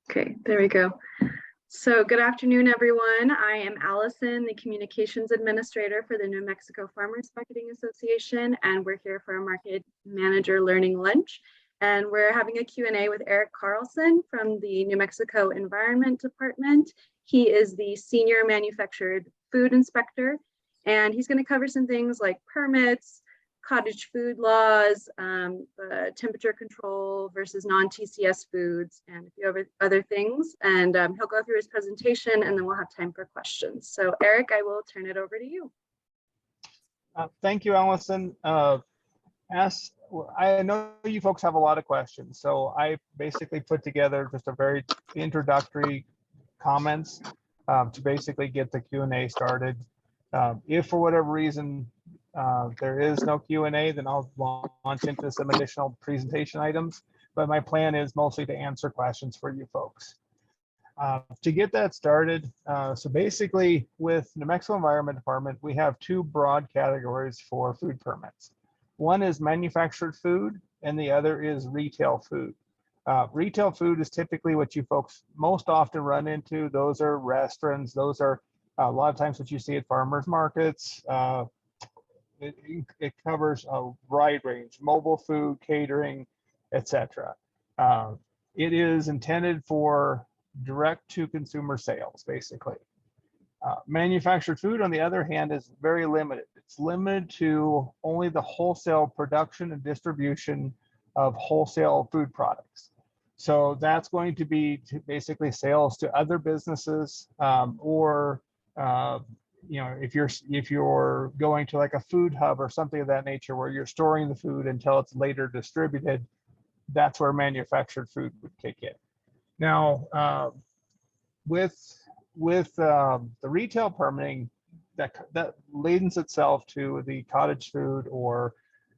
Okay, there we go. So good afternoon, everyone. I am Allison, the Communications Administrator for the New Mexico Farmers Marketing Association, and we're here for a Market Manager Learning Lunch. And we're having a Q&A with Eric Carlson from the New Mexico Environment Department. He is the Senior Manufactured Food Inspector, and he's going to cover some things like permits, cottage food laws, temperature control versus non-TCS foods, and a few other things. And he'll go through his presentation, and then we'll have time for questions. So Eric, I will turn it over to you. Thank you, Allison. I know you folks have a lot of questions, so I basically put together just a very introductory comments to basically get the Q&A started. If for whatever reason there is no Q&A, then I'll launch into some additional presentation items, but my plan is mostly to answer questions for you folks. To get that started, so basically with New Mexico Environment Department, we have two broad categories for food permits. One is manufactured food and the other is retail food. Retail food is typically what you folks most often run into. Those are restaurants, those are a lot of times what you see at farmers markets. It covers a wide range, mobile food, catering, etc. It is intended for direct to consumer sales, basically. Manufactured food, on the other hand, is very limited. It's limited to only the wholesale production and distribution of wholesale food products. So that's going to be basically sales to other businesses or you know, if you're going to like a food hub or something of that nature where you're storing the food until it's later distributed, that's where manufactured food would kick in. Now, with the retail permitting, that lends itself to the cottage food or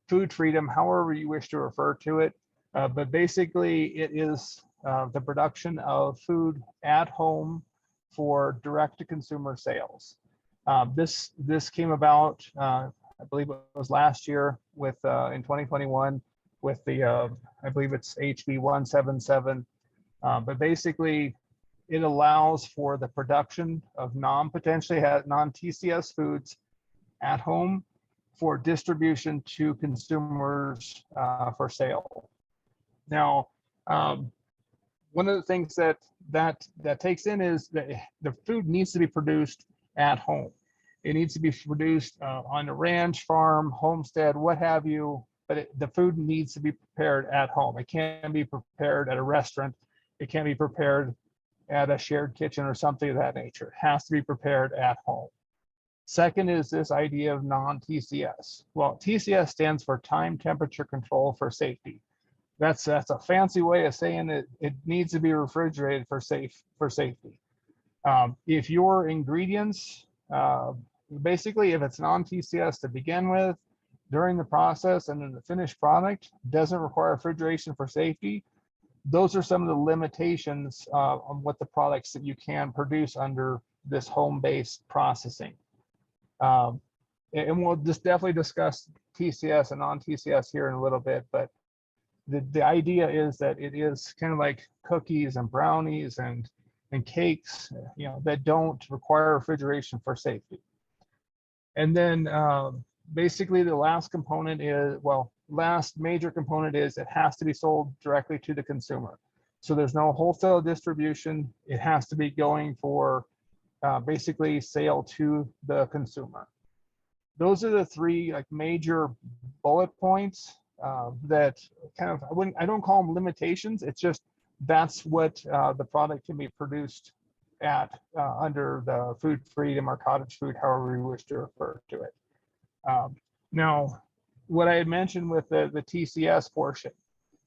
food freedom, however you wish to refer to it. But basically, it is the production of food at home for direct-to-consumer sales. This came about, I believe it was last year with in 2021 with the I believe it's HB 177. But basically, it allows for the production of non-TCS foods at home for distribution to consumers for sale. Now, one of the things that takes in is that the food needs to be produced at home. It needs to be produced on a ranch, farm, homestead, what have you, but the food needs to be prepared at home. It can't be prepared at a restaurant. It can't be prepared at a shared kitchen or something of that nature. It has to be prepared at home. Second is this idea of non-TCS. Well, TCS stands for time temperature control for safety. That's a fancy way of saying it needs to be refrigerated for safety. If your ingredients, basically if it's non-TCS to begin with, during the process and then the finished product doesn't require refrigeration for safety, those are some of the limitations on what the products that you can produce under this home-based processing. And we'll just definitely discuss TCS and non-TCS here in a little bit, but the idea is that it is kind of like cookies and brownies and cakes, you know, that don't require refrigeration for safety. And then basically the last component is, well, last major component is it has to be sold directly to the consumer. So there's no wholesale distribution. It has to be going for basically sale to the consumer. Those are the three like major bullet points that kind of, I don't call them limitations. It's just that's what the product can be produced at under the food freedom or cottage food, however you wish to refer to it. Now, what I had mentioned with the TCS portion.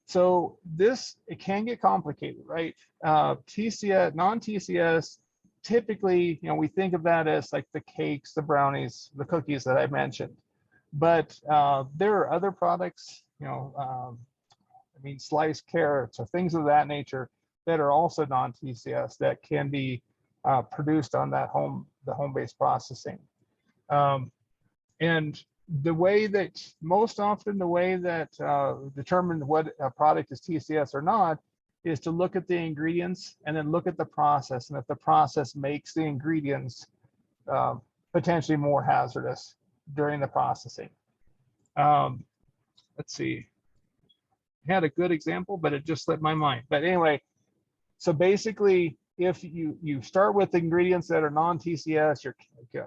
So it can get complicated, right? TCS, non-TCS, typically, you know, we think of that as like the cakes, the brownies, the cookies that I mentioned. But there are other products, you know, I mean, sliced carrots or things of that nature that are also non-TCS that can be produced on that home-based processing. And the way that most often the way that determine what a product is TCS or not is to look at the ingredients and then look at the process. And if the process makes the ingredients potentially more hazardous during the processing. Let's see. I had a good example, but it just slipped my mind. But anyway, so basically, if you start with ingredients that are non-TCS,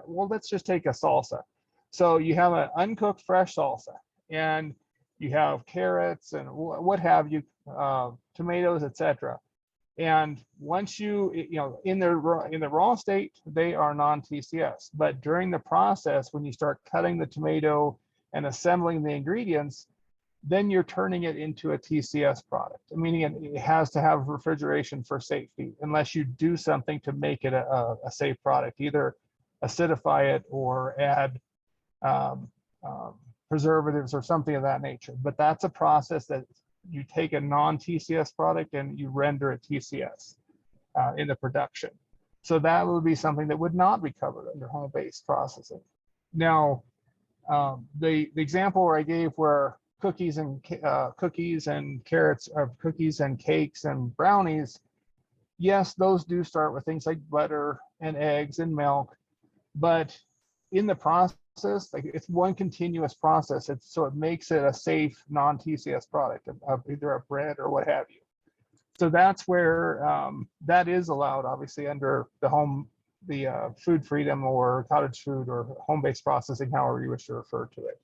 well, let's just take a salsa. So you have an uncooked fresh salsa, and you have carrots and what have you, tomatoes, etc. And once in the raw state, they are non-TCS. But during the process, when you start cutting the tomato and assembling the ingredients, then you're turning it into a TCS product, meaning it has to have refrigeration for safety, unless you do something to make it a safe product, either acidify it or add preservatives or something of that nature. But that's a process that you take a non-TCS product and you render it TCS in the production. So that would be something that would not be covered under home-based processing. Now, the example where I gave where cookies and carrots, or cookies and cakes and brownies, yes, those do start with things like butter and eggs and milk, but in the process, like, it's one continuous process. So it makes it a safe non-TCS product of either a bread or what have you. So that's where that is allowed, obviously, under the food freedom or cottage food or home-based processing, however you wish to refer to it.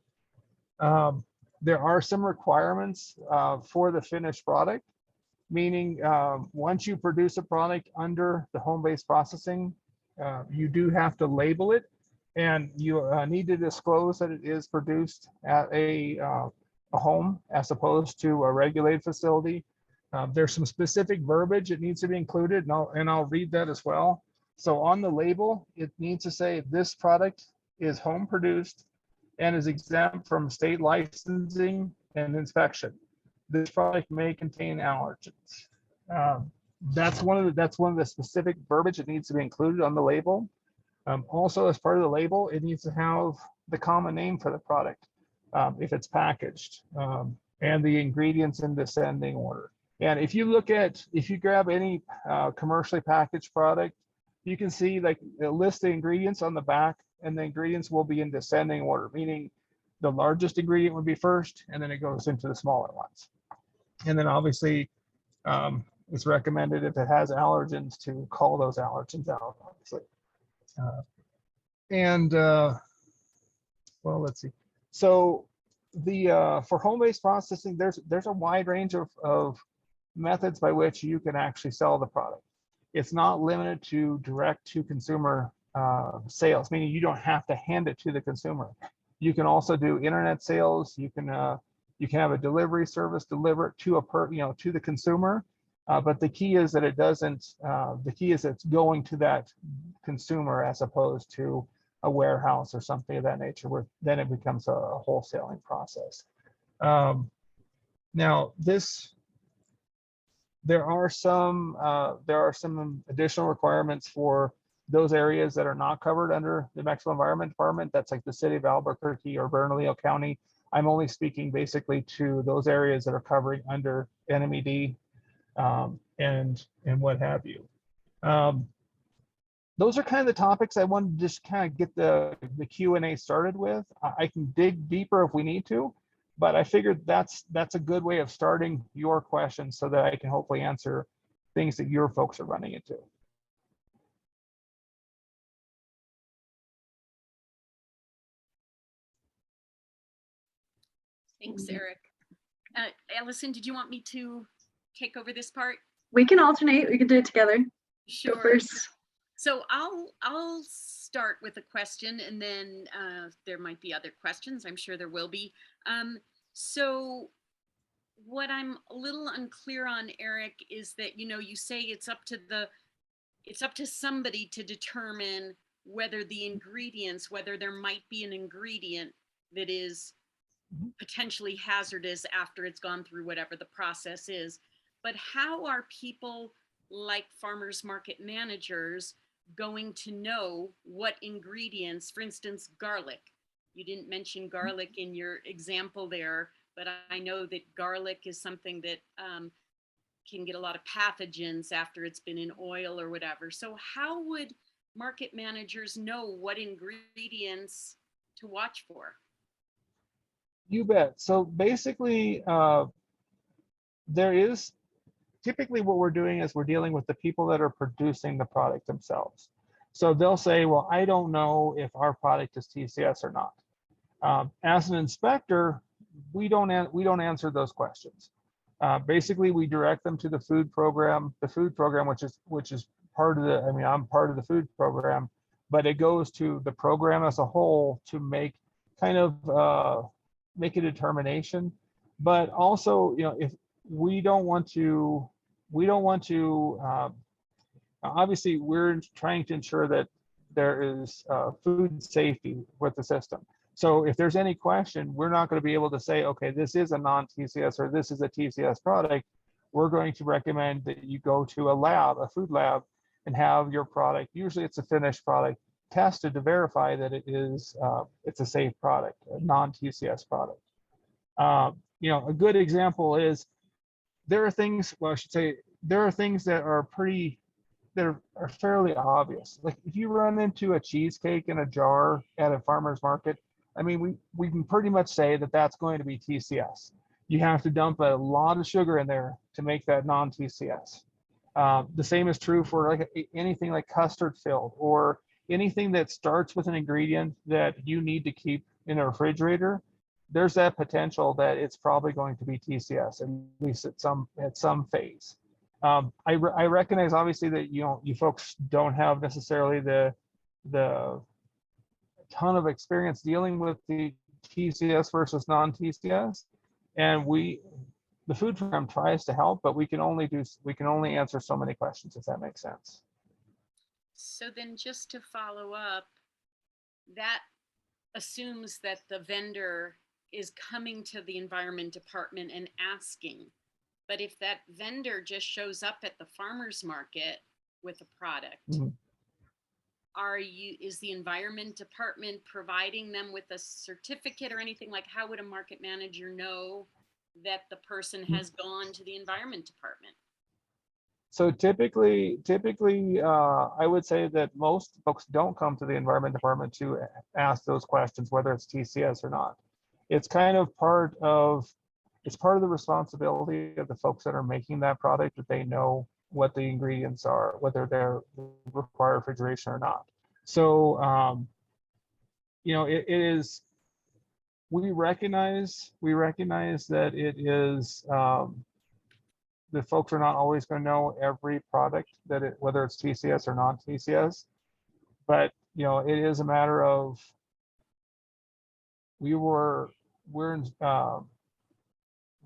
There are some requirements for the finished product, meaning once you produce a product under the home-based processing, you do have to label it, and you need to disclose that it is produced at a home as opposed to a regulated facility. There's some specific verbiage that needs to be included, and I'll read that as well. So on the label, it needs to say this product is home produced and is exempt from state licensing and inspection. This product may contain allergens. That's one of the specific verbiage that needs to be included on the label. Also, as part of the label, it needs to have the common name for the product if it's packaged, and the ingredients in descending order. And if you grab any commercially packaged product, you can see like a list of ingredients on the back, and the ingredients will be in descending order, meaning the largest ingredient would be first, and then it goes into the smaller ones. And then obviously, it's recommended if it has allergens to call those allergens out, obviously. Well, let's see. So for home-based processing, there's a wide range of methods by which you can actually sell the product. It's not limited to direct to consumer sales, meaning you don't have to hand it to the consumer. You can also do internet sales. You can have a delivery service deliver it to to the consumer. But the key is that it's going to that consumer as opposed to a warehouse or something of that nature, where then it becomes a wholesaling process. Now there are some additional requirements for those areas that are not covered under the Mexico Environment Department. That's like the city of Albuquerque or Bernalillo County. I'm only speaking basically to those areas that are covered under NMED and what have you. Those are kind of the topics I wanted to just kind of get the Q&A started with. I can dig deeper if we need to, but I figured that's a good way of starting your questions so that I can hopefully answer things that your folks are running into. Thanks, Eric. Allison, did you want me to take over this part? We can alternate. We can do it together. Sure. Go first. So I'll start with a question, and then there might be other questions. I'm sure there will be. So what I'm a little unclear on, Eric, is that you say it's up to somebody to determine whether there might be an ingredient that is potentially hazardous after it's gone through whatever the process is. But how are people like farmers market managers going to know what ingredients, for instance, garlic? You didn't mention garlic in your example there, but I know that garlic is something that can get a lot of pathogens after it's been in oil or whatever. So how would market managers know what ingredients to watch for? You bet. So basically, there is typically what we're doing is we're dealing with the people that are producing the product themselves. So they'll say, well, I don't know if our product is TCS or not. As an inspector, we don't answer those questions. Basically, we direct them to the food program, which is part of the. I mean, I'm part of the food program, but it goes to the program as a whole to make kind of make a determination. But also, if we don't want to, obviously, we're trying to ensure that there is food safety with the system. So if there's any question, we're not going to be able to say, okay, this is a non-TCS or this is a TCS product. We're going to recommend that you go to a lab, a food lab, and have your product, usually it's a finished product, tested to verify that it's a safe product, a non-TCS product. A good example is there are things, well, I should say, there are things that are fairly obvious. Like if you run into a cheesecake in a jar at a farmer's market, I mean, we can pretty much say that that's going to be TCS. You have to dump a lot of sugar in there to make that non-TCS. The same is true for like anything like custard filled or anything that starts with an ingredient that you need to keep in a refrigerator. There's that potential that it's probably going to be TCS, at least at some phase. I recognize obviously that you folks don't have necessarily the ton of experience dealing with the TCS versus non-TCS, and the food program tries to help, but we can only answer so many questions, if that makes sense. So then just to follow up, that assumes that the vendor is coming to the environment department and asking. But if that vendor just shows up at the farmer's market with a product, mm-hmm. Is the environment department providing them with a certificate or anything? Like, how would a market manager know that the person has gone to the environment department? So typically, I would say that most folks don't come to the environment department to ask those questions, whether it's TCS or not. It's kind of part of the responsibility of the folks that are making that product, that they know what the ingredients are, whether they require refrigeration or not. So, it is, we recognize that it is, the folks are not always going to know every product whether it's TCS or non-TCS, but, it is a matter of,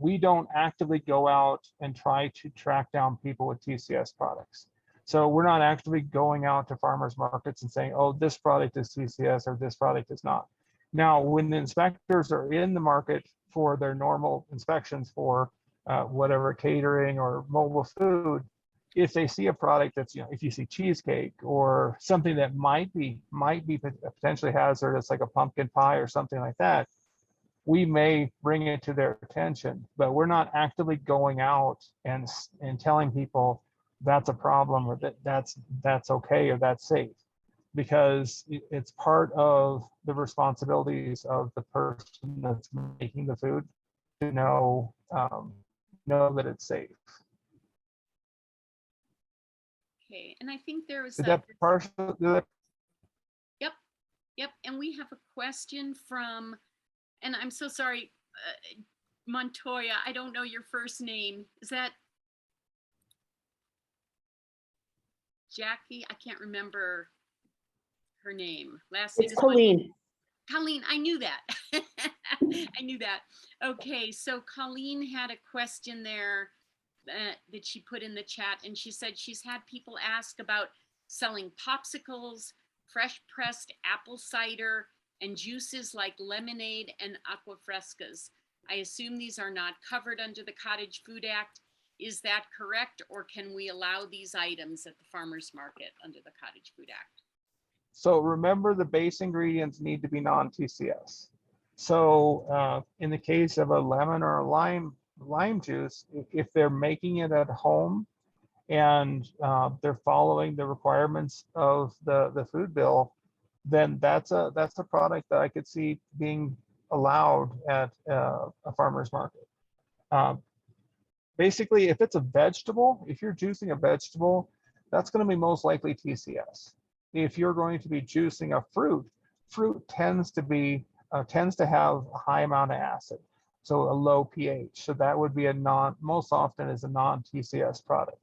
we don't actively go out and try to track down people with TCS products. So we're not actively going out to farmers markets and saying, oh, this product is TCS or this product is not. Now, when the inspectors are in the market for their normal inspections for whatever catering or mobile food, if they see a product that's, if you see cheesecake or something that might be potentially hazardous, like a pumpkin pie or something like that, we may bring it to their attention, but we're not actively going out and telling people that's a problem or that's okay or that's safe, because it's part of the responsibilities of the person that's making the food to know that it's safe. Okay, and I think there was Yep, and we have a question from, and I'm so sorry, Montoya, I don't know your first name. Is that Jackie? I can't remember her name. Last name is Colleen. Colleen, I knew that. I knew that. Okay, so Colleen had a question there that she put in the chat, and she said she's had people ask about selling popsicles, fresh pressed apple cider, and juices like lemonade and aqua frescas. I assume these are not covered under the Cottage Food Act. Is that correct, or can we allow these items at the farmer's market under the Cottage Food Act? So remember, the base ingredients need to be non-TCS. So in the case of a lemon or a lime lime juice, if they're making it at home and they're following the requirements of the food bill, then that's a product that I could see being allowed at a farmer's market. Basically, if it's a vegetable, if you're juicing a vegetable, that's going to be most likely TCS. If you're going to be juicing a fruit tends to have a high amount of acid, so a low pH. So that would be most often is a non-TCS product.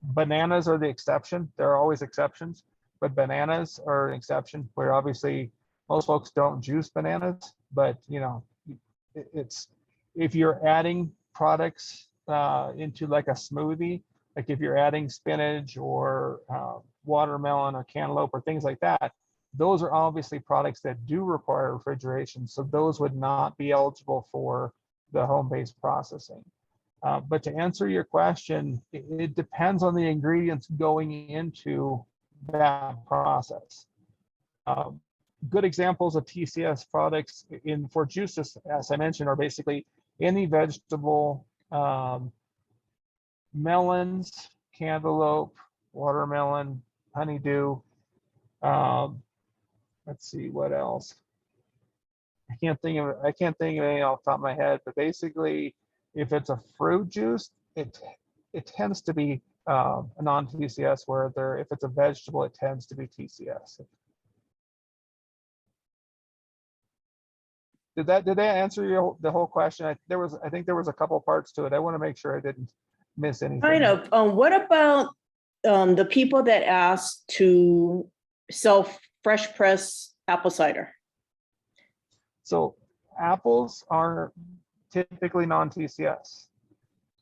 Bananas are the exception. There are always exceptions, but bananas are an exception where obviously most folks don't juice bananas, but it's if you're adding products into like a smoothie, like if you're adding spinach or watermelon or cantaloupe or things like that, those are obviously products that do require refrigeration. So those would not be eligible for the home-based processing. But to answer your question, it depends on the ingredients going into that process. Good examples of TCS products for juices, as I mentioned, are basically any vegetable, melons, cantaloupe, watermelon, honeydew. Let's see what else. I can't think of any off the top of my head, but basically, if it's a fruit juice, it tends to be a non-TCS. Where if it's a vegetable, it tends to be TCS. Did that answer the whole question? I think there was a couple parts to it. I want to make sure I didn't miss anything. Kind of. What about the people that ask to sell fresh pressed apple cider? So apples are typically non-TCS.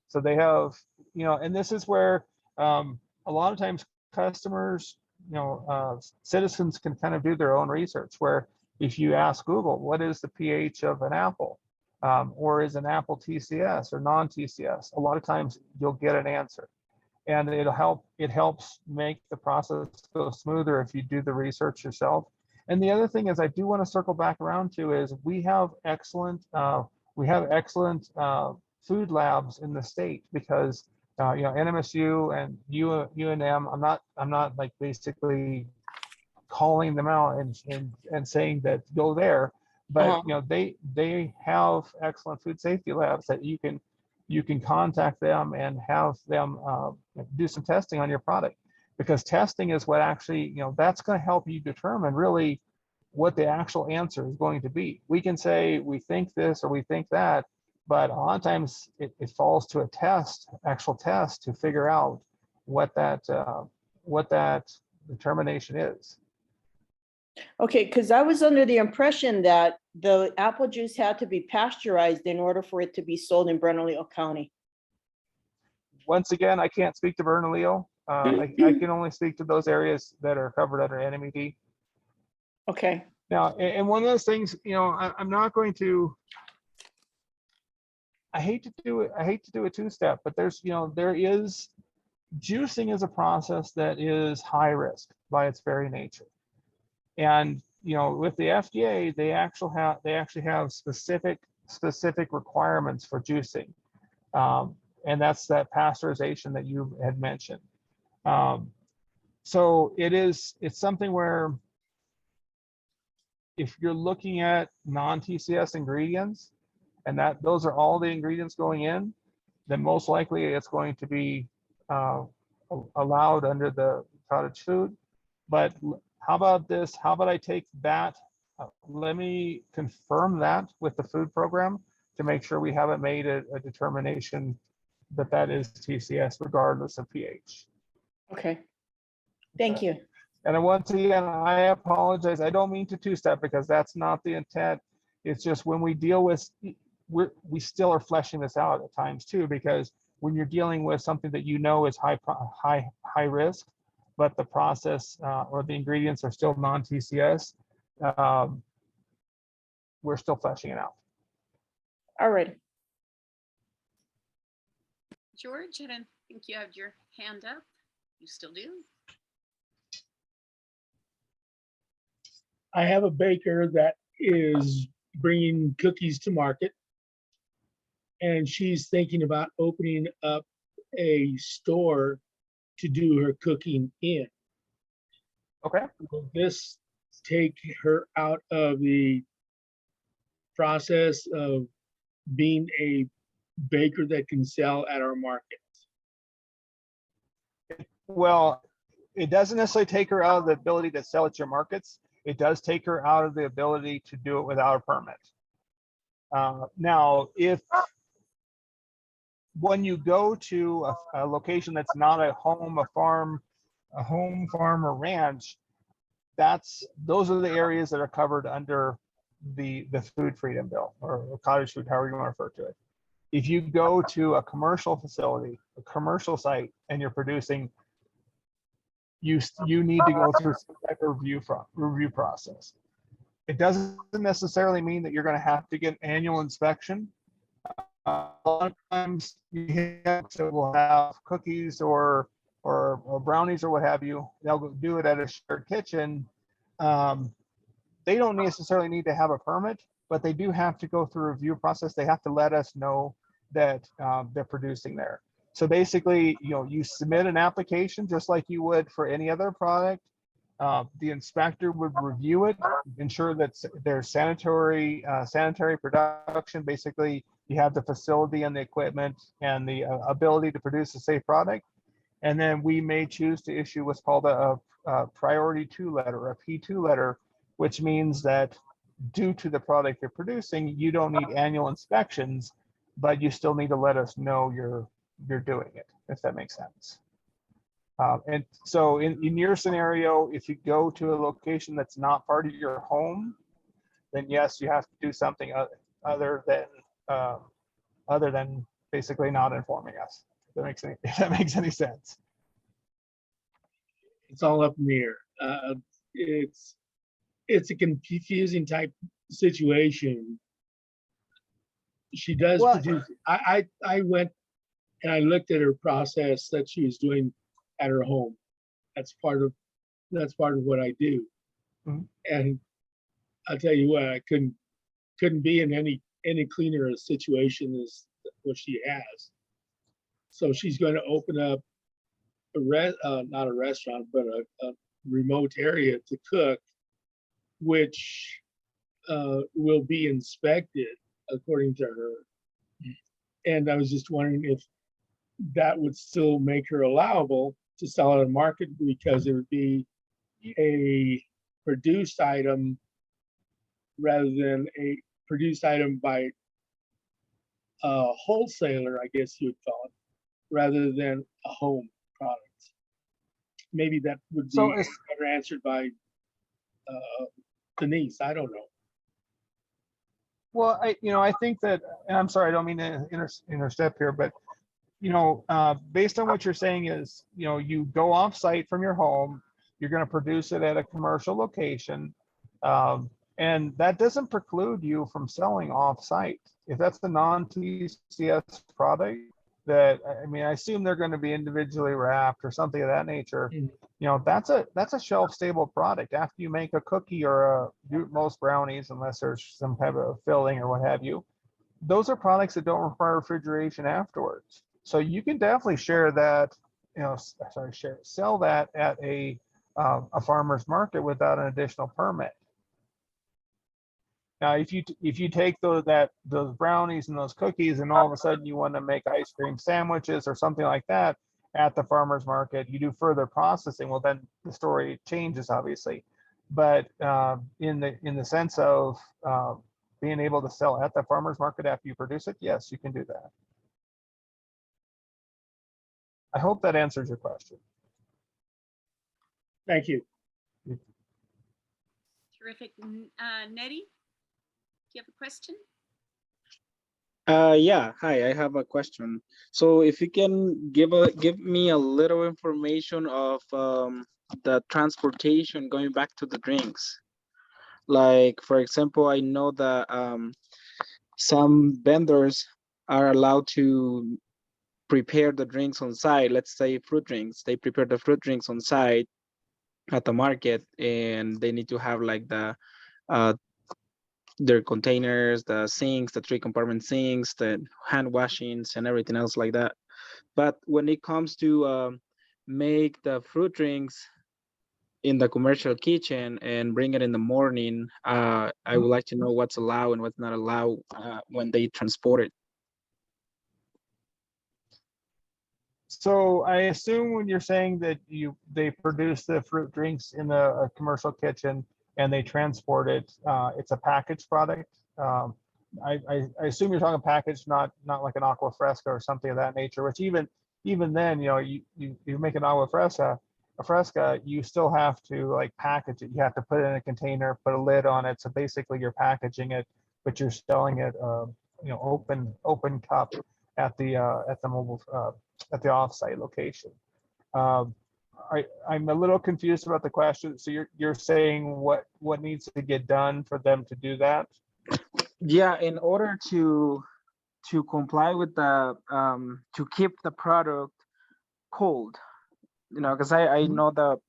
So they have, and this is where a lot of times customers, citizens can kind of do their own research, where if you ask Google, what is the pH of an apple? Or is an apple TCS or non-TCS? A lot of times you'll get an answer. And it helps make the process go smoother if you do the research yourself. And the other thing is, I do want to circle back around to is we have excellent food labs in the state, because NMSU and UNM, I'm not like basically calling them out and saying that go there, but they have excellent food safety labs that you can contact them and have them do some testing on your product, because testing is what actually, that's going to help you determine really what the actual answer is going to be. We can say we think this or we think that, but a lot of times it falls to actual test to figure out what that determination is. Okay, because I was under the impression that the apple juice had to be pasteurized in order for it to be sold in Bernalillo County. Once again, I can't speak to Bernalillo. I can only speak to those areas that are covered under NMED. Okay. Now, and one of those things, I'm not going to. I hate to do a two-step, but there is juicing is a process that is high risk by its very nature. And with the FDA, they actually have specific requirements for juicing, and that's that pasteurization that you had mentioned. So it's something where if you're looking at non-TCS ingredients, and those are all the ingredients going in, then most likely it's going to be allowed under the cottage food. But how about this? How about I take that? Let me confirm that with the food program to make sure we haven't made a determination that is TCS regardless of pH. Okay. Thank you. And then once again, I apologize. I don't mean to two-step, because that's not the intent. It's just when we deal with, we still are fleshing this out at times too, because when you're dealing with something that is high risk, but the process or the ingredients are still non-TCS, we're still fleshing it out. All right. George, I don't think you have your hand up. You still do? I have a baker that is bringing cookies to market. and she's thinking about opening up a store to do her cooking in. Okay. Will this take her out of the process of being a baker that can sell at our market? Well, it doesn't necessarily take her out of the ability to sell at your markets. It does take her out of the ability to do it without a permit. Now, if when you go to a location that's not a home, a farm, or ranch, those are the areas that are covered under the food freedom bill, or cottage food, however you want to refer to it. If you go to a commercial facility, a commercial site, and you're producing, you need to go through some type of review process. It doesn't necessarily mean that you're going to have to get an annual inspection. A lot of times will have cookies or brownies or what have you. They'll go do it at a shared kitchen. They don't necessarily need to have a permit, but they do have to go through a review process. They have to let us know that they're producing there. So basically, you submit an application just like you would for any other product. The inspector would review it, ensure that there's sanitary production. Basically, you have the facility and the equipment and the ability to produce a safe product. And then we may choose to issue what's called a priority 2 letter, a P2 letter, which means that due to the product you're producing, you don't need annual inspections, but you still need to let us know you're doing it, if that makes sense. And so in your scenario, if you go to a location that's not part of your home, then yes, you have to do something other than basically not informing us. If that makes any sense. It's all up in the air. It's a confusing type situation. She does produce. I went and I looked at her process that she was doing at her home. That's part of what I do. Mhm. And I'll tell you what, I couldn't be in any cleaner a situation as what she has. So she's going to open up not a restaurant, but a remote area to cook, which will be inspected according to her. And I was just wondering if that would still make her allowable to sell at a market, because it would be a produced item rather than a produced item by a wholesaler, I guess you would call it, rather than a home product. Maybe that would be better answered by Denise. I don't know. Well, I think that, and I'm sorry, I don't mean to interstep here, but based on what you're saying is, you go off site from your home, you're going to produce it at a commercial location, and that doesn't preclude you from selling off site. If that's the non-TCS product, I assume they're going to be individually wrapped or something of that nature. That's a shelf-stable product. After you make a cookie or most brownies, unless there's some type of filling or what have you, those are products that don't require refrigeration afterwards. So you can definitely sell that at a farmer's market without an additional permit. Now, if you take those brownies and those cookies, and all of a sudden you want to make ice cream sandwiches or something like that at the farmer's market, you do further processing. Well, then the story changes, obviously. But in the sense of being able to sell at the farmer's market after you produce it, yes, you can do that. I hope that answers your question. Thank you. Terrific. Nettie, do you have a question? Yeah, hi, I have a question. So if you can give me a little information of the transportation going back to the drinks. Like, for example, I know that some vendors are allowed to prepare the drinks on site. Let's say fruit drinks. They prepare the fruit drinks on site at the market, and they need to have like the their containers, the sinks, the 3-compartment sinks, the hand washings, and everything else like that. But when it comes to make the fruit drinks in the commercial kitchen and bring it in the morning, I would like to know what's allowed and what's not allowed when they transport it. So I assume when you're saying that they produce the fruit drinks in a commercial kitchen and they transport it, it's a packaged product. I assume you're talking packaged, not like an aqua fresca or something of that nature. Which even then, you make an aqua fresca, you still have to like package it. You have to put it in a container, put a lid on it. So basically, you're packaging it, but you're selling it, open cup at the mobile at the offsite location. Um, I'm a little confused about the question. So you're saying what needs to get done for them to do that? Yeah, in order to comply with the to keep the product cold, because I know that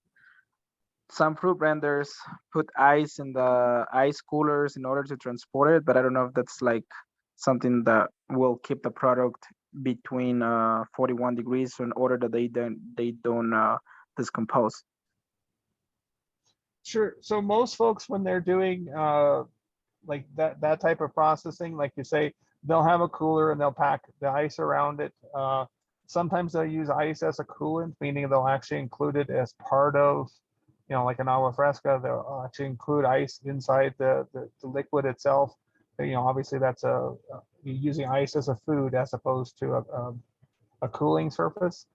some fruit vendors put ice in the ice coolers in order to transport it, but I don't know if that's like something that will keep the product between 41 degrees in order that they don't discompose. Sure. So most folks, when they're doing like that type of processing, like you say, they'll have a cooler and they'll pack the ice around it. Sometimes they'll use ice as a coolant, meaning they'll actually include it as part of, like an agua fresca. They'll actually include ice inside the liquid itself. Obviously that's you're using ice as a food as opposed to a cooling surface.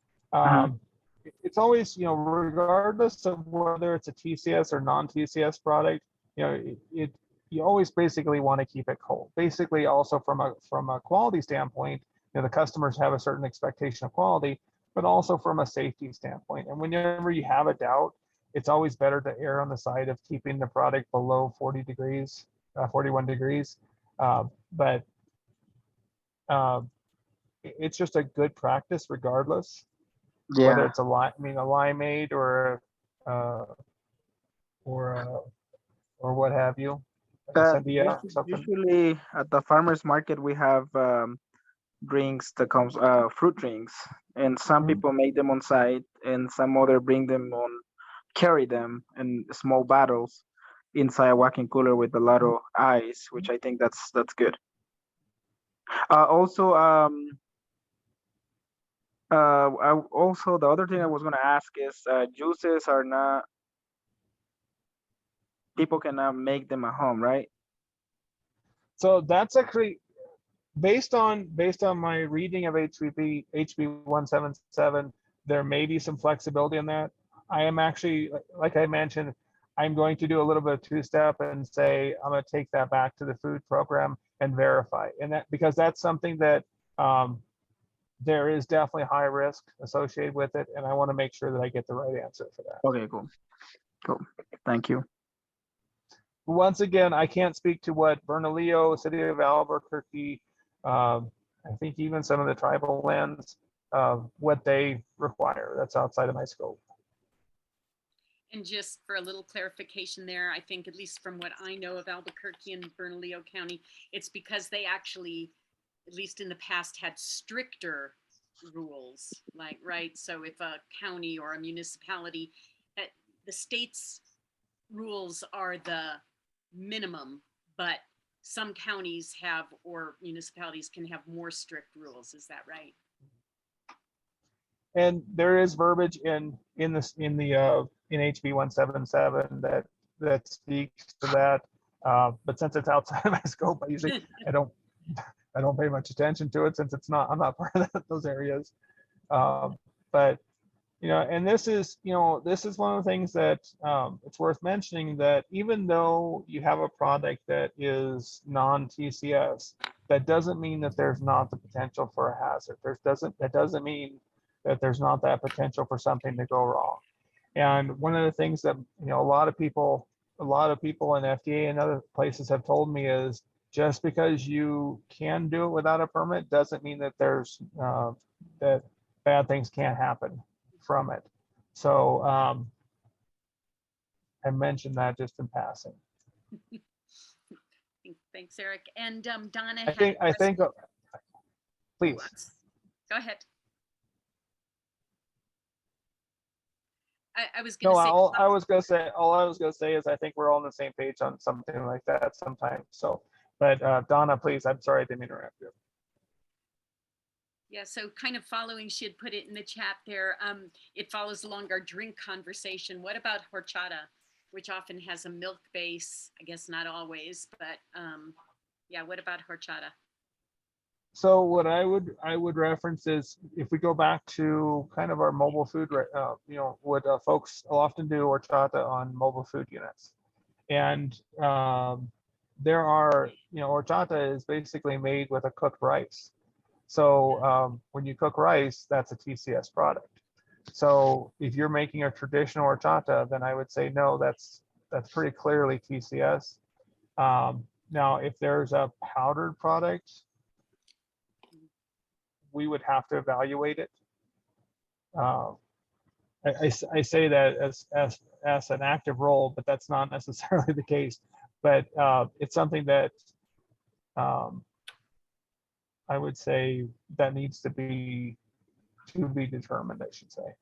It's always, regardless of whether it's a TCS or non-TCS product, you always basically want to keep it cold. Basically, also from a quality standpoint, the customers have a certain expectation of quality, but also from a safety standpoint. And whenever you have a doubt, it's always better to err on the side of keeping the product below 40 degrees, 41 degrees. But it's just a good practice regardless, whether Yeah, it's a limeade or what have you, like a sandia or something. usually at the farmers market we have drinks that comes fruit drinks, and some Mhm. people make them on site and some other bring them on, carry them in small bottles inside a walking cooler with a lot of ice, which I think that's good. Also also the other thing I was going to ask is juices are not, people cannot make them at home, right? So that's actually based on my reading of HB 177. There may be some flexibility in that. I am actually, like I mentioned, I'm going to do a little bit of two-step and say I'm going to take that back to the food program and verify. And that, because that's something that there is definitely high risk associated with it, and I want to make sure that I get the right answer for that. Okay, cool, thank you. Once again, I can't speak to what Bernalillo, City of Albuquerque, I think even some of the tribal lands, what they require. That's outside of my scope. And just for a little clarification there, I think at least from what I know of Albuquerque and Bernalillo County, it's because they actually, at least in the past, had stricter rules, like, right? So if a county or a municipality, the state's rules are the minimum, but some counties have, or municipalities can have more strict rules. Is that right? And there is verbiage in HB 177 that speaks to that. But since it's outside of my scope, I don't pay much attention to it, since I'm not part of those areas. But and this is one of the things that it's worth mentioning, that even though you have a product that is non-TCS, that doesn't mean that there's not the potential for a hazard. That doesn't mean that there's not that potential for something to go wrong. And one of the things that a lot of people in FDA and other places have told me is, just because you can do it without a permit doesn't mean that there's that bad things can't happen from it. So I mentioned that just in passing. Thanks, Eric. And Donna. I think, please. Go ahead. I was No, going to say. all I was gonna say is I think we're all on the same page on something like that sometimes. So, but Donna, please, I'm sorry I didn't interrupt you. Yeah, so kind of following, she had put it in the chat there. It follows along our drink conversation. What about horchata, which often has a milk base? I guess not always, but yeah, what about horchata? So what I would reference is if we go back to kind of our mobile food, you know, what folks often do horchata on mobile food units, and there are, you know, horchata is basically made with a cooked rice. So when you cook rice, that's a TCS product. So if you're making a traditional horchata, then I would say no, that's pretty clearly TCS. Now, if there's a powdered product, we would have to evaluate it. I say that as an active role, but that's not necessarily the case. But it's something that I would say that needs to be determined, I should say,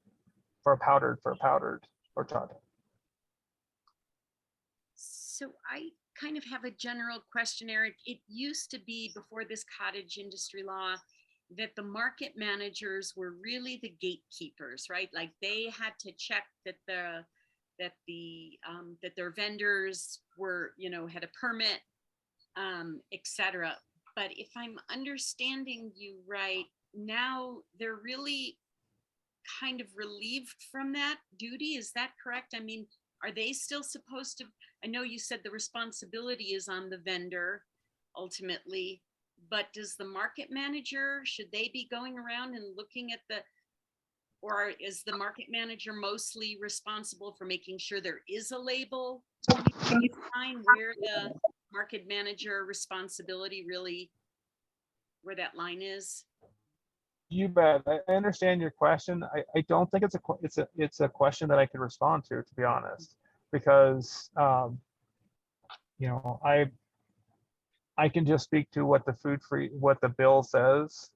for a powdered horchata. So I kind of have a general question, Eric. It used to be before this cottage industry law that the market managers were really the gatekeepers, right? Like they had to check that that their vendors were, you know, had a permit, etc. But if I'm understanding you right, now they're really kind of relieved from that duty. Is that correct? I mean, are they still supposed to? I know you said the responsibility is on the vendor ultimately, but does the market manager, should they be going around and looking at or is the market manager mostly responsible for making sure there is a label? Can you find where the market manager responsibility really, where that line is? You bet. I understand your question. I don't think it's a question that I can respond to be honest, because you know, I can just speak to what the bill says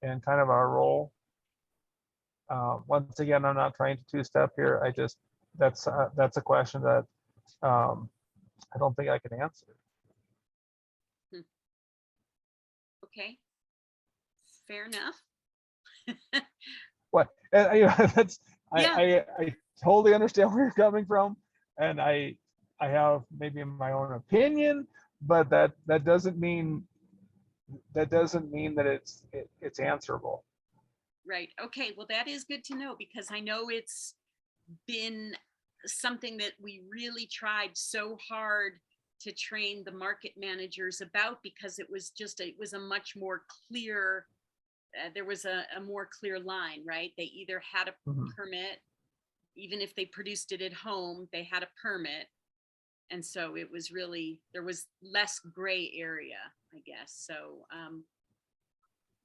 and kind of our role. Once again, I'm not trying to two-step here. That's a question that I don't think I can answer. Okay, fair enough. What? You know, Yeah. I totally understand where you're coming from, and I have maybe my own opinion, but that doesn't mean that it's answerable. Right. Okay. Well, that is good to know because I know it's been something that we really tried so hard to train the market managers about because it was a much more clear, there was a more clear line, right? They either had a permit, even if they produced it at home, they had a permit. And so it was really, there was less gray area, I guess. So,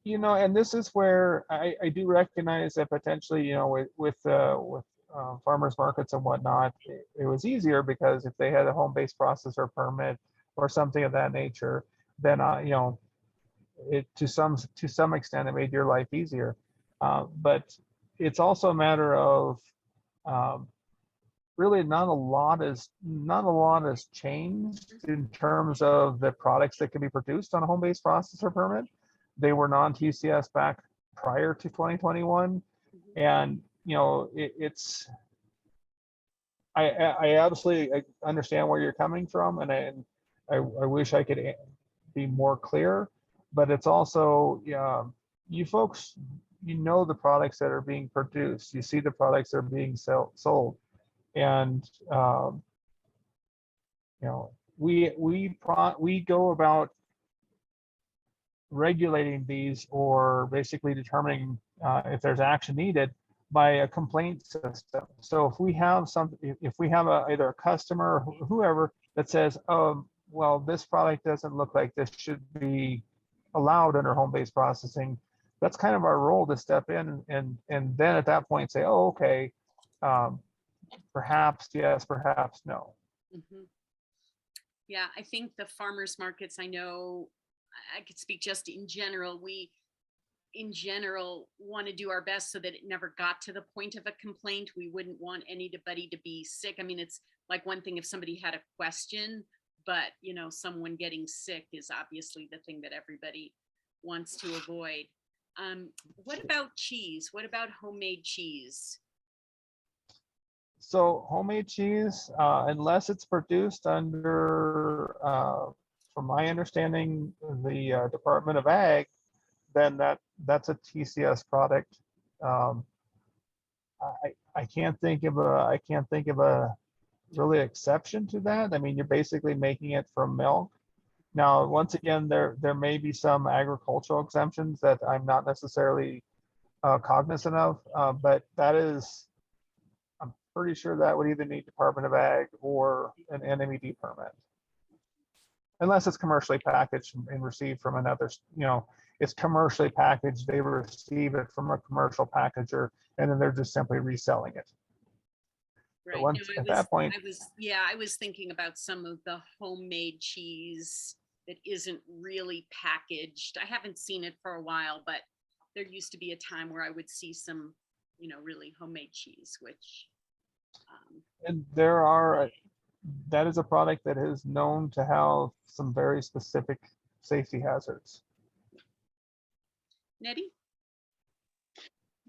you know, and this is where I do recognize that potentially, you know, with farmers markets and whatnot, it was easier because if they had a home-based processor permit or something of that nature, then you know, it to some extent it made your life easier. But it's also a matter of really not a lot has changed in terms of the products that can be produced on a home-based processor permit. They were non-TCS back prior to 2021, and you know I absolutely understand where you're coming from, and I wish I could be more clear, but it's also you folks, you know, the products that are being produced, you see the products that are being sold, and you know, we go about regulating these or basically determining if there's action needed by a complaint system. So if we have either a customer or whoever that says, oh, well, this product doesn't look like this should be allowed under home-based processing, that's kind of our role to step in and then at that point say, oh, okay, perhaps yes, perhaps no. Yeah, I think the farmers markets, I know, I could speak just in general, we in general want to do our best so that it never got to the point of a complaint. We wouldn't want anybody to be sick. I mean, it's like one thing if somebody had a question, but you know, someone getting sick is obviously the thing that everybody wants to avoid. What about cheese? What about homemade cheese? So homemade cheese, unless it's produced under, from my understanding, the Department of Ag, then that's a TCS product. Um, I can't think of a really exception to that. I mean, you're basically making it from milk. Now, once again, there may be some agricultural exemptions that I'm not necessarily cognizant of, but that is, I'm pretty sure that would either need Department of Ag or an NMED permit. Unless it's commercially packaged and received from another, it's commercially packaged, they receive it from a commercial packager, and then they're just simply reselling it. Right. Once No, at that point, I was thinking about some of the homemade cheese that isn't really packaged. I haven't seen it for a while, but there used to be a time where I would see some, you know, really homemade cheese, which, and that is a product that is known to have some very specific safety hazards. Nettie?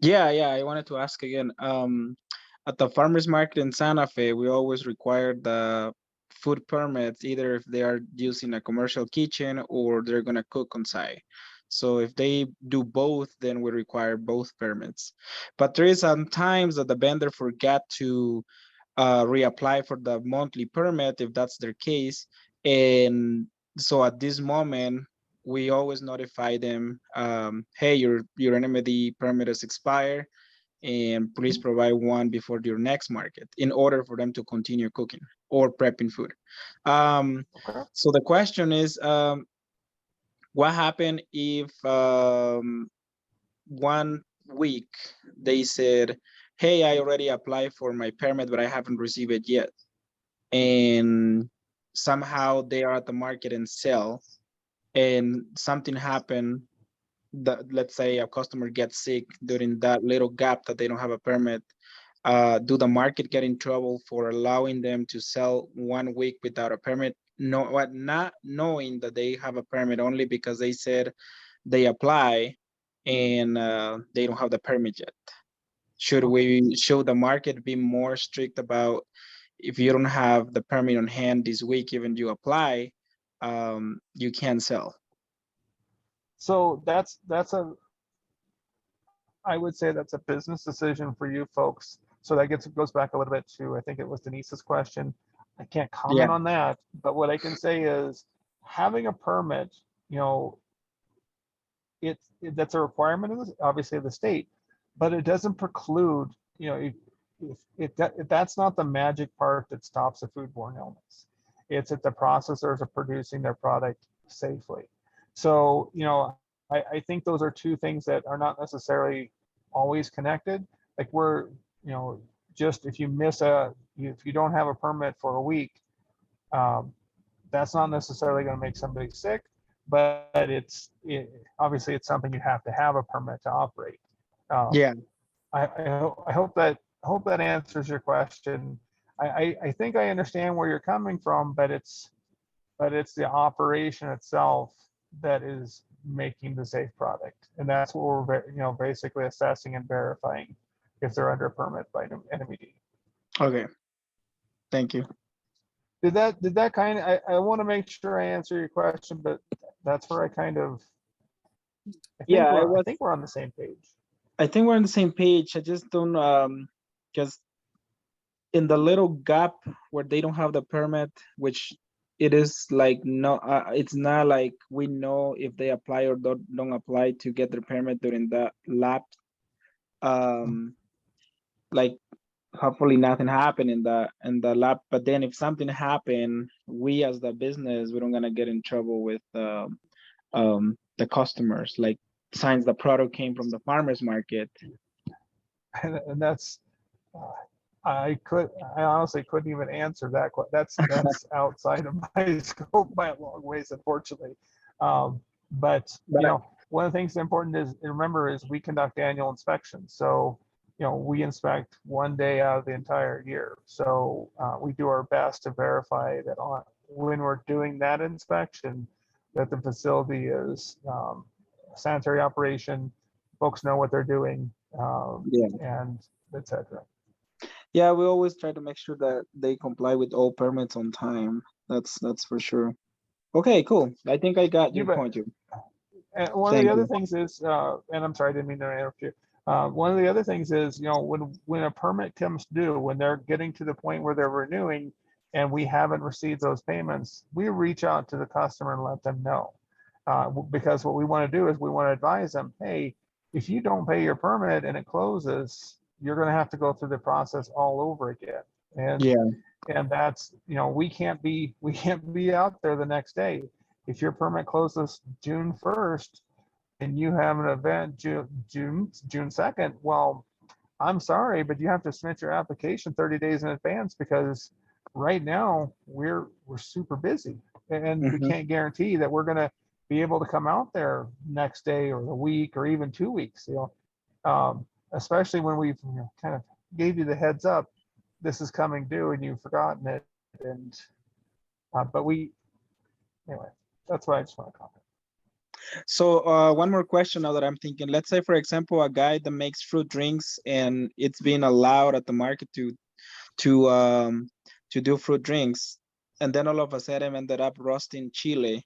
Yeah, I wanted to ask again. At the farmers market in Santa Fe, we always require the food permits, either if they are using a commercial kitchen or they're gonna cook on site. So if they do both, then we require both permits. But there is sometimes that the vendor forgot to reapply for the monthly permit if that's their case. And so at this moment, we always notify them, hey, your NMED permit is expired, and please provide one before your next market in order for them to continue cooking or prepping food. Okay. So the question is, what happened if 1 week they said, hey, I already applied for my permit, but I haven't received it yet. And somehow they are at the market and sell, and something happened that, let's say a customer gets sick during that little gap that they don't have a permit. Do the market get in trouble for allowing them to sell 1 week without a permit? No, what, not knowing that they have a permit only because they said they apply and they don't have the permit yet. Should the market be more strict about, if you don't have the permit on hand this week, even you apply, you can't sell? So I would say that's a business decision for you folks. So that goes back a little bit to, I think it was Denise's question. I can't comment on that, but what I can say is having a permit, that's a requirement of obviously of the state, but it doesn't preclude, if that's not the magic part that stops a foodborne illness. It's that the processors are producing their product safely. So, I think those are two things that are not necessarily always connected. Like just if you don't have a permit for a week, that's not necessarily going to make somebody sick, but obviously it's something you have to have a permit to operate. Yeah. I hope that answers your question. I think I understand where you're coming from, but it's the operation itself that is making the safe product, and that's what we're basically assessing and verifying if they're under a permit by NMED. Okay. Thank you. Did that kind of, I want to make sure I answer your question, but that's where I kind of, I think we're on the same page. I think we're on the same page. I just don't, because in the little gap where they don't have the permit, which it is like, no, it's not like we know if they apply or don't apply to get their permit during that lap. Like hopefully nothing happened in the lab, but then if something happened, we as the business, we don't gonna get in trouble with the customers, like since the product came from the farmers market. And that's I honestly couldn't even answer that. That's outside of my scope by a long ways, unfortunately. But you know, one of the things important is remember is we conduct annual inspections. So you know, we inspect one day out of the entire year. So we do our best to verify that when we're doing that inspection, that the facility is sanitary operation, folks know what they're doing, Yeah. and etc. Yeah, we always try to make sure that they comply with all permits on time. That's for sure. Okay, cool. I think I got You your bet. point. And one of Thank the other you. things is, and I'm sorry, I didn't mean to interrupt you. One of the other things is, you know, when a permit comes due, when they're getting to the point where they're renewing and we haven't received those payments, we reach out to the customer and let them know. Because what we want to do is we want to advise them, hey, if you don't pay your permit and it closes, you're going to have to go through the process all over again. Yeah. And that's, you know, we can't be out there the next day. If your permit closes June 1st and you have an event June 2nd, well, I'm sorry, but you have to submit your application 30 days in advance because right now we're super busy and we Mhm. can't guarantee that we're going to be able to come out there next day or the week or even 2 weeks, you know, especially when we've, you know, kind of gave you the heads up, this is coming due and you've forgotten it. And, but anyway, that's what I just want to comment. So one more question now that I'm thinking. Let's say, for example, a guy that makes fruit drinks and it's being allowed at the market to do fruit drinks, and then all of a sudden ended up roasting chili.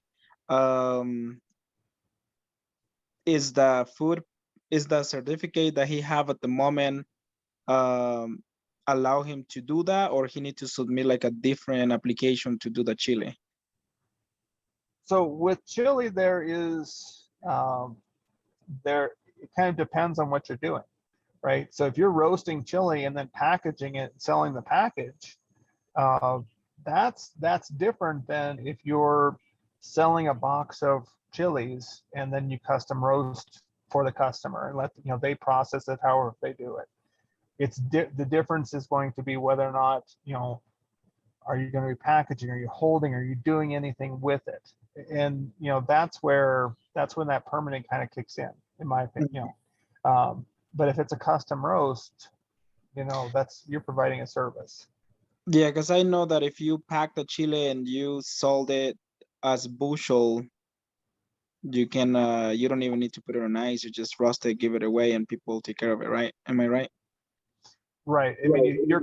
Um, is the certificate that he have at the moment um, allow him to do that, or he need to submit like a different application to do the chili? So with chili, it kind of depends on what you're doing, right? So if you're roasting chili and then packaging it, selling the package, uh, that's different than if you're selling a box of chilies and then you custom roast for the customer and let you know they process it however they do it. The difference is going to be whether or not, you know, are you going to be packaging, are you holding, are you doing anything with it? And you know, that's when that permitting kind of kicks in my opinion, you know. But if it's a custom roast, you know, you're providing a service. Yeah, because I know that if you pack the chili and you sold it as bushel, you can you don't even need to put it on ice. You just roast it, give it away, and people take care of it, right? Am I right? Right. I mean, you're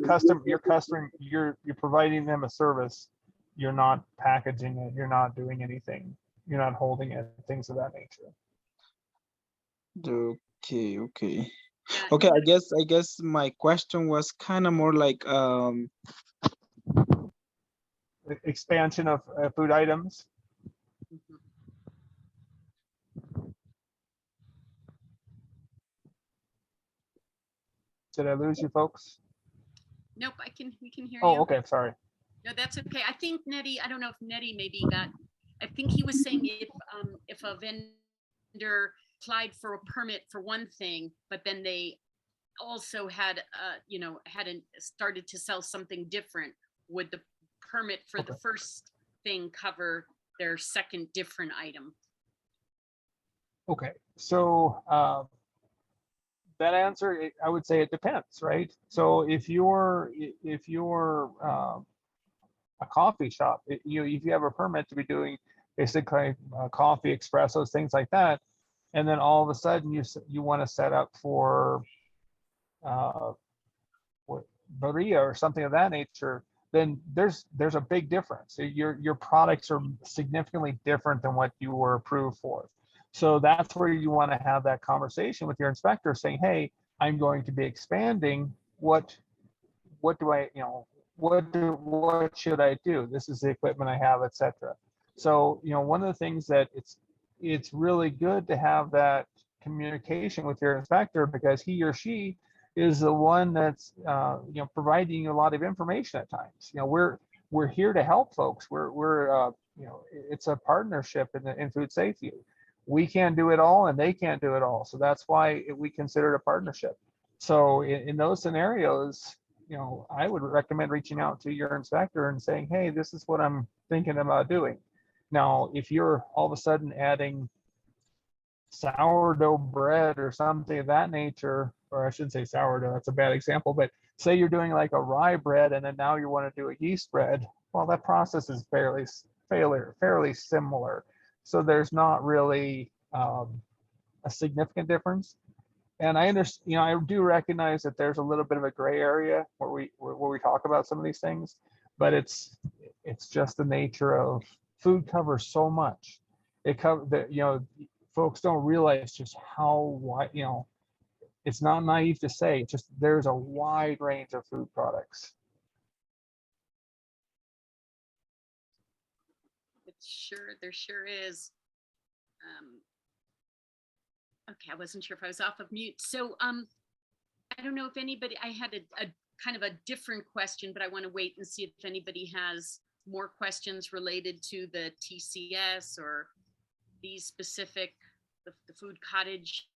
providing them a service. You're not packaging it. You're not doing anything. You're not holding it. Things of that nature. Okay, okay. Yeah, Okay, I guess my question was kind of more like Expansion of food items. mhm. Did I lose you folks? Nope, we can hear Oh, you. okay. Sorry. No, that's okay. I think Nettie, I don't know if Nettie maybe I think he was saying if a vendor applied for a permit for one thing, but then they also had hadn't started to sell something different, would the permit for the Okay. first thing cover their second different item? Okay. So that answer, I would say it depends, right? So if you're a coffee shop, if you have a permit to be doing basically coffee, espressos, things like that, and then all of a sudden you want to set up for uh, Maria or something of that nature, then there's a big difference. Your products are significantly different than what you were approved for. So that's where you want to have that conversation with your inspector saying, hey, I'm going to be expanding. What do I, you know, what should I do? This is the equipment I have, etc. So, you know, one of the things that it's really good to have that communication with your inspector because he or she is the one that's you know, providing you a lot of information at times. You know, we're here to help folks. We're you know, it's a partnership in food safety. We can't do it all and they can't do it all. So that's why we consider it a partnership. So in those scenarios, I would recommend reaching out to your inspector and saying, hey, this is what I'm thinking about doing. Now, if you're all of a sudden adding sourdough bread or something of that nature, or I shouldn't say sourdough, that's a bad example, but say you're doing like a rye bread and then now you want to do a yeast bread, well, that process is fairly similar. So there's not really a significant difference. And I understand, I do recognize that there's a little bit of a gray area where we talk about some of these things, but it's just the nature of food covers so much. It covers that, folks don't realize just how wide, it's not naive to say, it's just there's a wide range of food products. There sure is. Okay, I wasn't sure if I was off of mute. So I don't know if anybody, I had a kind of a different question, but I want to wait and see if anybody has more questions related to the TCS or these specific, the food cottage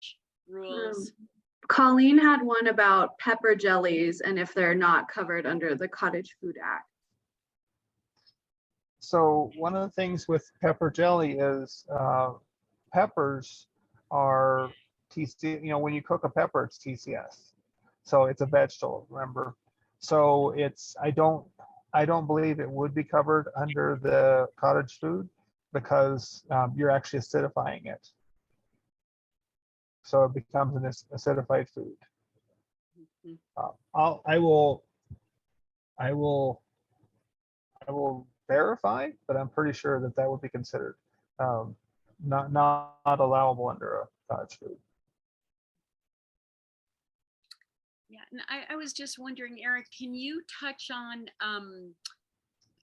rules. Colleen had one about pepper jellies and if they're not covered under the Cottage Food Act. So one of the things with pepper jelly is peppers are TC, when you cook a pepper, it's TCS. So it's a vegetable, remember? So I don't believe it would be covered under the cottage food because you're actually acidifying it. So it becomes an acidified food. I will verify, but I'm pretty sure that would be considered not allowable under a cottage food. Yeah, and I was just wondering, Eric, can you touch on,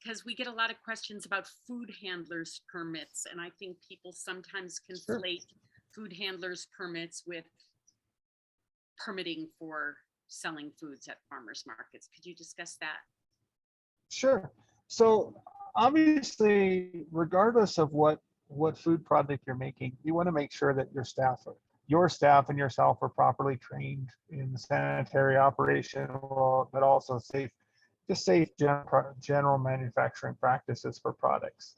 because we get a lot of questions about food handlers permits, and I think people sometimes conflate food handlers permits with permitting for selling foods at farmers markets. Could you discuss that? Sure. So obviously, regardless of what food product you're making, you want to make sure that your staff and yourself are properly trained in the sanitary operation, but also safe general manufacturing practices for products.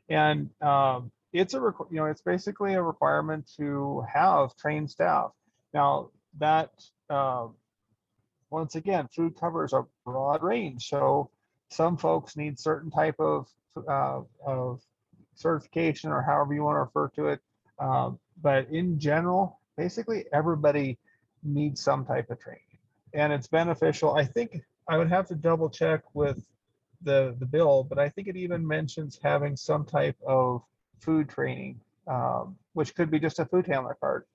And it's basically a requirement to have trained staff. Now that once again, food covers a broad range, so some folks need certain type of certification or however you want to refer to it. But in general, basically everybody needs some type of training, and it's beneficial. I think I would have to double check with the bill, but I think it even mentions having some type of food training, which could be just a food handler card.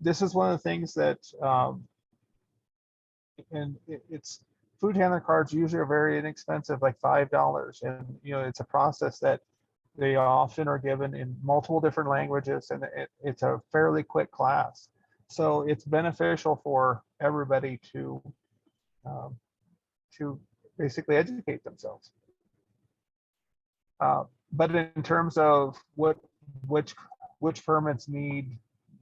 This is one of the things that, and it's food handler cards usually are very inexpensive, like $5, and it's a process that they often are given in multiple different languages, and it's a fairly quick class. So it's beneficial for everybody to basically educate themselves. But in terms of which permits need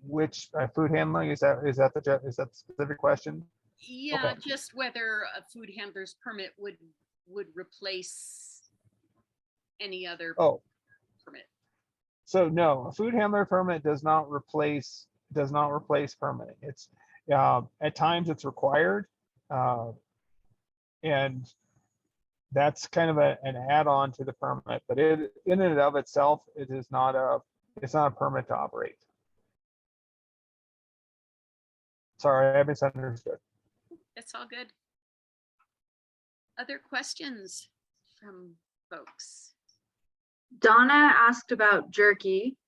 which food handling, is that the specific question? Yeah, Okay. just whether a food handler's permit would replace any other permit. So no, a food handler permit does not replace permitting. It's at times it's required, and that's kind of an add-on to the permit. But it in and of itself, it's not a permit to operate. Sorry, I misunderstood. That's all good. Other questions from folks? Donna asked about jerky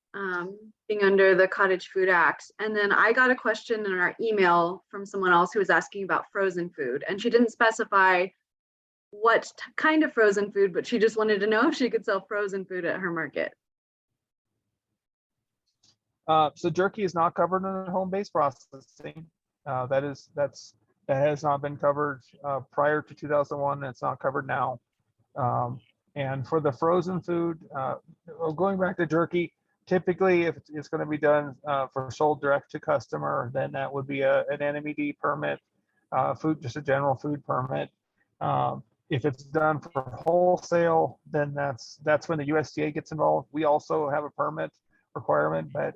being under the Cottage Food Act. And then I got a question in our email from someone else who was asking about frozen food. And she didn't specify what kind of frozen food, but she just wanted to know if she could sell frozen food at her market. So jerky is not covered under home-based processing. That has not been covered prior to 2001. And it's not covered now. And for the frozen food, going back to jerky, typically if it's going to be done for sold direct to customer, then that would be an NMED permit, just a general food permit. If it's done for wholesale, then that's when the USDA gets involved. We also have a permit requirement, but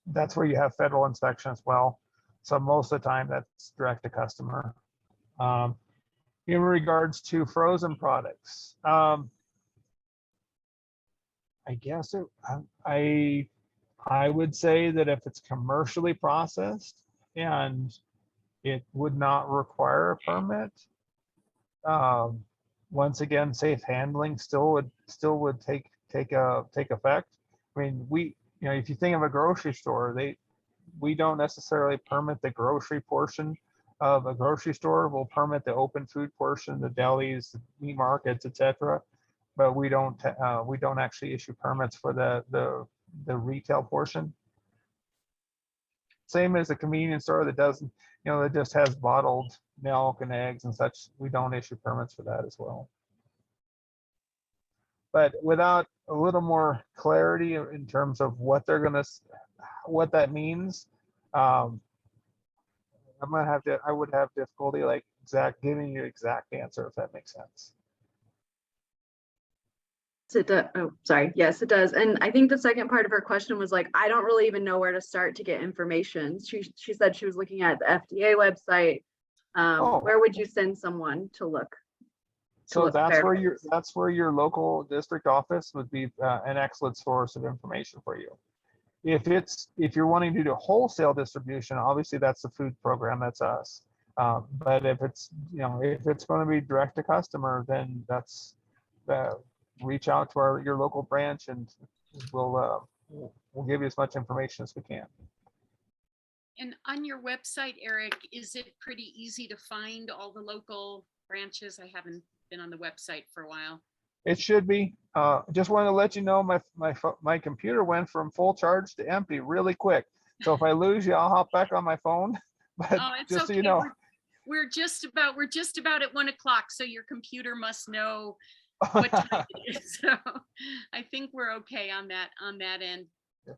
that's where you have federal inspection as well. So most of the time that's direct to customer. In regards to frozen products, I guess I would say that if it's commercially processed and it would not require a permit, once again, safe handling still would take effect. I mean, if you think of a grocery store, we don't necessarily permit the grocery portion of a grocery store. We'll permit the open food portion, the delis, the meat markets, etc. But we don't actually issue permits for the retail portion. Same as a convenience store that doesn't, that just has bottled milk and eggs and such. We don't issue permits for that as well. But without a little more clarity in terms of what that means, I would have difficulty giving you exact answer, if that makes sense. It does. Oh, sorry. Yes, it does. And I think the second part of her question was like, I don't really even know where to start to get information. She said she was looking at the FDA website. Where would you send someone to look? So that's where your local district office would be an excellent source of information for you. If you're wanting to do wholesale distribution, obviously that's the food program, that's us. But if it's going to be direct to customer, then that's reach out to your local branch, and we'll give you as much information as we can. And on your website, Eric, is it pretty easy to find all the local branches? I haven't been on the website for a while. It should be. Just wanted to let you know my computer went from full charge to empty really quick. So if I lose you, I'll hop back on my phone. But it's just okay. so you know, we're just about at 1 o'clock, so your computer must know what time it is. So I think we're okay on that end. Yeah.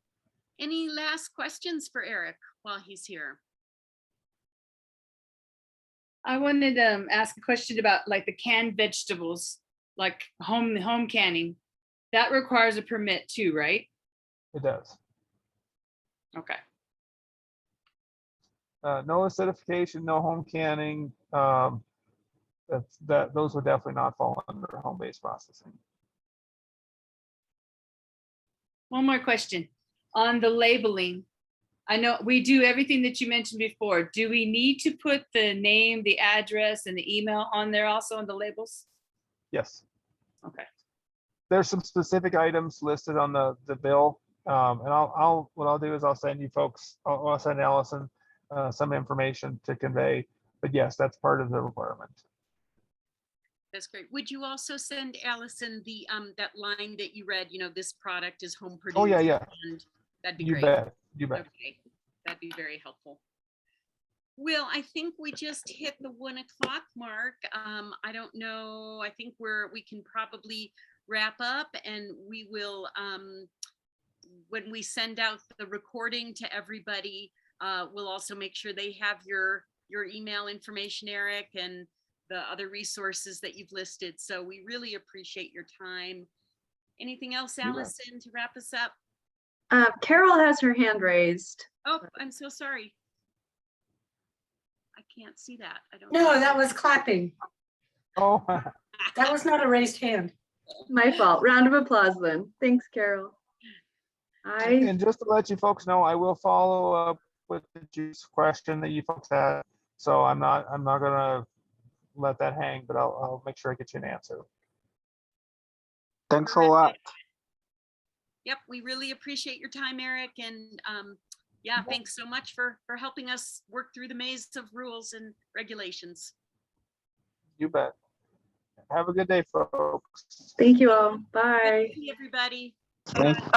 Any last questions for Eric while he's here? I wanted to ask a question about like the canned vegetables, like home canning. That requires a permit too, right? it does. Okay. No acidification, no home canning. Those would definitely not fall under home-based processing. One more question on the labeling. I know we do everything that you mentioned before. Do we need to put the name, the address, and the email on there also on the labels? Yes. Okay. There's some specific items listed on the bill, and what I'll do is I'll send you folks. I'll send Allison some information to convey. But yes, that's part of the requirement. That's great. Would you also send Allison the that line that you read? This product is home produced. Oh yeah. And that'd be You great. bet. You bet. Okay, that'd be very helpful. Will, I think we just hit the 1 o'clock mark. I don't know. I think we can probably wrap up, and we will when we send out the recording to everybody, we'll also make sure they have your email information, Eric, and the other resources that you've listed. So we really appreciate your time. Anything else, Allison, to wrap us up? Carol has her hand raised. Oh, I'm so sorry. I can't see that. I don't No, know. that was clapping. Oh. That was not a raised hand. My fault. Round of applause then. Thanks, Carol. And just to let you folks know, I will follow up with the juice question that you folks had. So I'm not gonna let that hang, but I'll make sure I get you an answer. Thanks a lot. Yep, we really appreciate your time, Eric, and yeah, thanks so much for helping us work through the maze of rules and regulations. You bet. Have a good day, folks. Thank you all. Bye. Good to see everybody. Thank you.